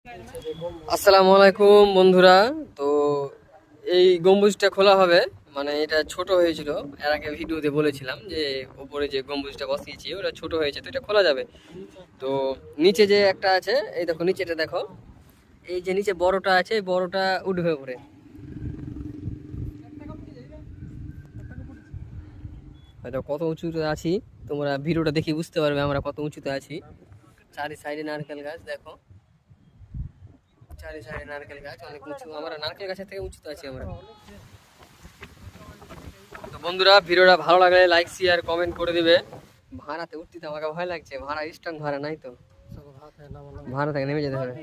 আসসালামু আলাইকুম বন্ধুরা। তো এই গম্বুজটা খোলা হবে, মানে এটা ছোট হয়েছিল, এর আগে ভিডিওতে বলেছিলাম যে উপরে যে গম্বুজটা বসিয়েছি ওটা ছোট হয়েছে, তো এটা খোলা যাবে। তো নিচে যে একটা আছে, এই দেখো নিচেটা দেখো, এই যে নিচে বড়টা আছে, এই বড়টা উঠবে উপরে। হয়তো কত উঁচুতে আছি তোমরা ভিডিওটা দেখে বুঝতে পারবে আমরা কত উঁচুতে আছি। চারি সাইডে নারকেল গাছ দেখো, চারি সাইডে নারকেল গাছ, অনেক উঁচু, আমরা নারকেল গাছের থেকে উঁচুতে আছি আমরা। তো বন্ধুরা ভিডিওটা ভালো লাগলে লাইক শেয়ার কমেন্ট করে দিবে। ভাড়াতে উঠতে তো আমাকে ভয় লাগছে, ভাড়া স্ট্রং ভাড়া নাই তো, ভাড়া থেকে নেমে যেতে হবে।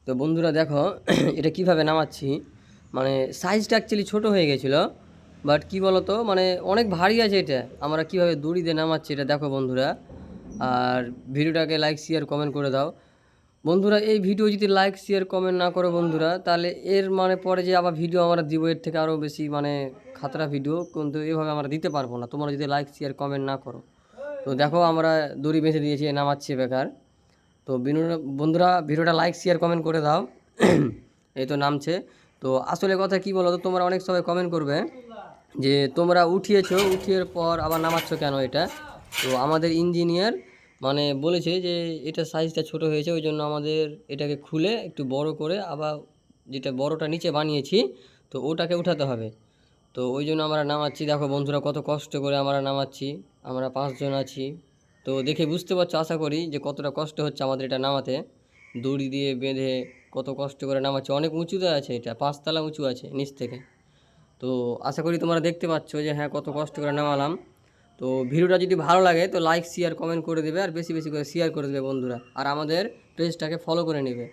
তো বন্ধুরা দেখো এটা কিভাবে নামাচ্ছি, মানে সাইজটা অ্যাকচুয়ালি ছোট হয়ে গেছিলো, বাট কি বলতো মানে অনেক ভারী আছে এটা, আমরা কিভাবে দড়ি দিয়ে নামাচ্ছি এটা দেখো বন্ধুরা। আর ভিডিওটাকে লাইক শেয়ার কমেন্ট করে দাও বন্ধুরা। এই ভিডিও যদি লাইক শেয়ার কমেন্ট না করো বন্ধুরা, তাহলে এর মানে পরে যে আবার ভিডিও আমরা দিব এর থেকে আরও বেশি মানে খাতরা ভিডিও, কিন্তু এভাবে আমরা দিতে পারবো না তোমরা যদি লাইক শেয়ার কমেন্ট না করো। তো দেখো আমরা দড়ি বেঁধে দিয়েছি, নামাচ্ছি বেকার। তো বন্ধুরা ভিডিওটা লাইক শেয়ার কমেন্ট করে দাও। এই তো নামছে। তো আসলে কথা কি বলো তো, তোমরা অনেক সবাই কমেন্ট করবে যে তোমরা উঠিয়েছো, উঠিয়ে পর আবার নামাচ্ছ কেন এটা। তো আমাদের ইঞ্জিনিয়ার মানে বলেছে যে এটা সাইজটা ছোট হয়েছে, ওই জন্য আমাদের এটাকে খুলে একটু বড় করে আবার যেটা বড়টা নিচে বানিয়েছি তো ওটাকে উঠাতে হবে। তো ওই জন্য আমরা নামাচ্ছি, দেখো বন্ধুরা কত কষ্ট করে আমরা নামাচ্ছি, আমরা 5 জন আছি। তো দেখে বুঝতে পারছো আশা করি যে কতটা কষ্ট হচ্ছে আমাদের এটা নামাতে, দড়ি দিয়ে বেঁধে কত কষ্ট করে নামাচ্ছি। অনেক উঁচুতে আছে, এটা 5 তলা উঁচু আছে নিচ থেকে। তো আশা করি তোমরা দেখতে পাচ্ছ যে হ্যাঁ কত কষ্ট করে নামালাম। তো ভিডিওটা যদি ভালো লাগে তো লাইক শেয়ার কমেন্ট করে দেবে, আর বেশি বেশি করে শেয়ার করে দেবে বন্ধুরা, আর আমাদের পেজটাকে ফলো করে নেবে।